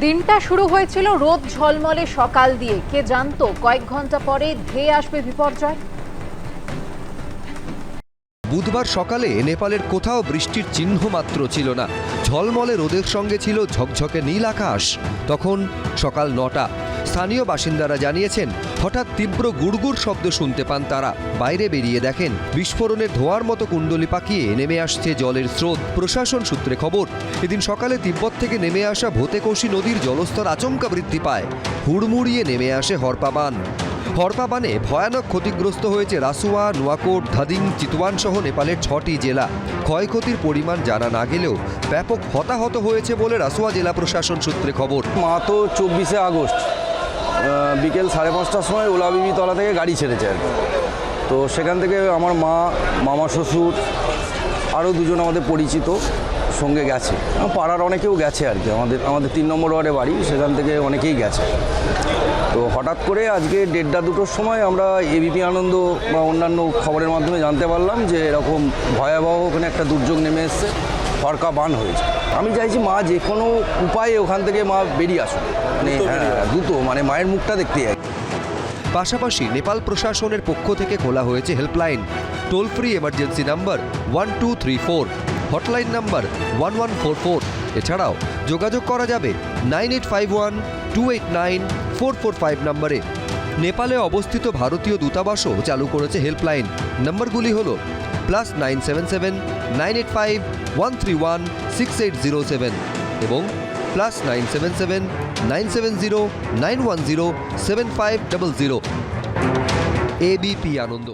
দিনটা শুরু হয়েছিল রোদ ঝলমলে সকাল দিয়ে। কে জানতো কয়েক ঘন্টা পরে ধেয়ে আসবে বিপর্যয়। বুধবার সকালে নেপালের কোথাও বৃষ্টির চিহ্ন মাত্র ছিল না। ঝলমলে রোদের সঙ্গে ছিল ঝকঝকে নীল আকাশ। তখন সকাল ৯টা। স্থানীয় বাসিন্দারা জানিয়েছেন হঠাৎ তীব্র গুড়গুড় শব্দ শুনতে পান তারা। বাইরে বেরিয়ে দেখেন বিস্ফোরণের ধোঁয়ার মতো কুণ্ডলি পাকিয়ে নেমে আসছে জলের স্রোত। প্রশাসন সূত্রে খবর, এদিন সকালে তিব্বত থেকে নেমে আসা ভোতেকোশি নদীর জলস্তর আচমকা বৃদ্ধি পায়। হুড়মুড়িয়ে নেমে আসে হরপা বান। হরপা বানে ভয়ানক ক্ষতিগ্রস্ত হয়েছে রাসুয়া, নোয়াকোট, ধাদিং, চিতওয়ান সহ নেপালের 6টি জেলা। ক্ষয়ক্ষতির পরিমাণ জানা না গেলেও ব্যাপক হতাহত হয়েছে বলে রাসুয়া জেলা প্রশাসন সূত্রে খবর। মা তো 24শে আগস্ট বিকেল 5:30টার সময় ওলাবিবি তলা থেকে গাড়ি ছেড়েছে আর কি। তো সেখান থেকে আমার মা, মামা শ্বশুর, আরও দুজন আমাদের পরিচিত সঙ্গে গেছে। পাড়ার অনেকেও গেছে আর কি। আমাদের 3 নম্বর ওয়ার্ডে বাড়ি, সেখান থেকে অনেকেই গেছে। তো হঠাৎ করে আজকে 1:30-2টোর সময় আমরা এবিপি আনন্দ বা অন্যান্য খবরের মাধ্যমে জানতে পারলাম যে এরকম ভয়াবহ ওখানে একটা দুর্যোগ নেমে এসছে, হরকা বান হয়েছে। আমি চাইছি মা যে কোনো উপায়ে ওখান থেকে মা বেরিয়ে আসুন, দ্রুত, মায়ের মুখটা দেখতে চাই। পাশাপাশি নেপাল প্রশাসনের পক্ষ থেকে খোলা হয়েছে helpline. Toll free emergency number 1234, hotline number 1144। এছাড়াও যোগাযোগ করা যাবে 9851289445 নম্বরে। নেপালে অবস্থিত ভারতীয় দূতাবাসও চালু করেছে হেল্পলাইন। নম্বরগুলি হল +977 985 131 6807 এবং +977 970 910 7500। এবিপি আনন্দ।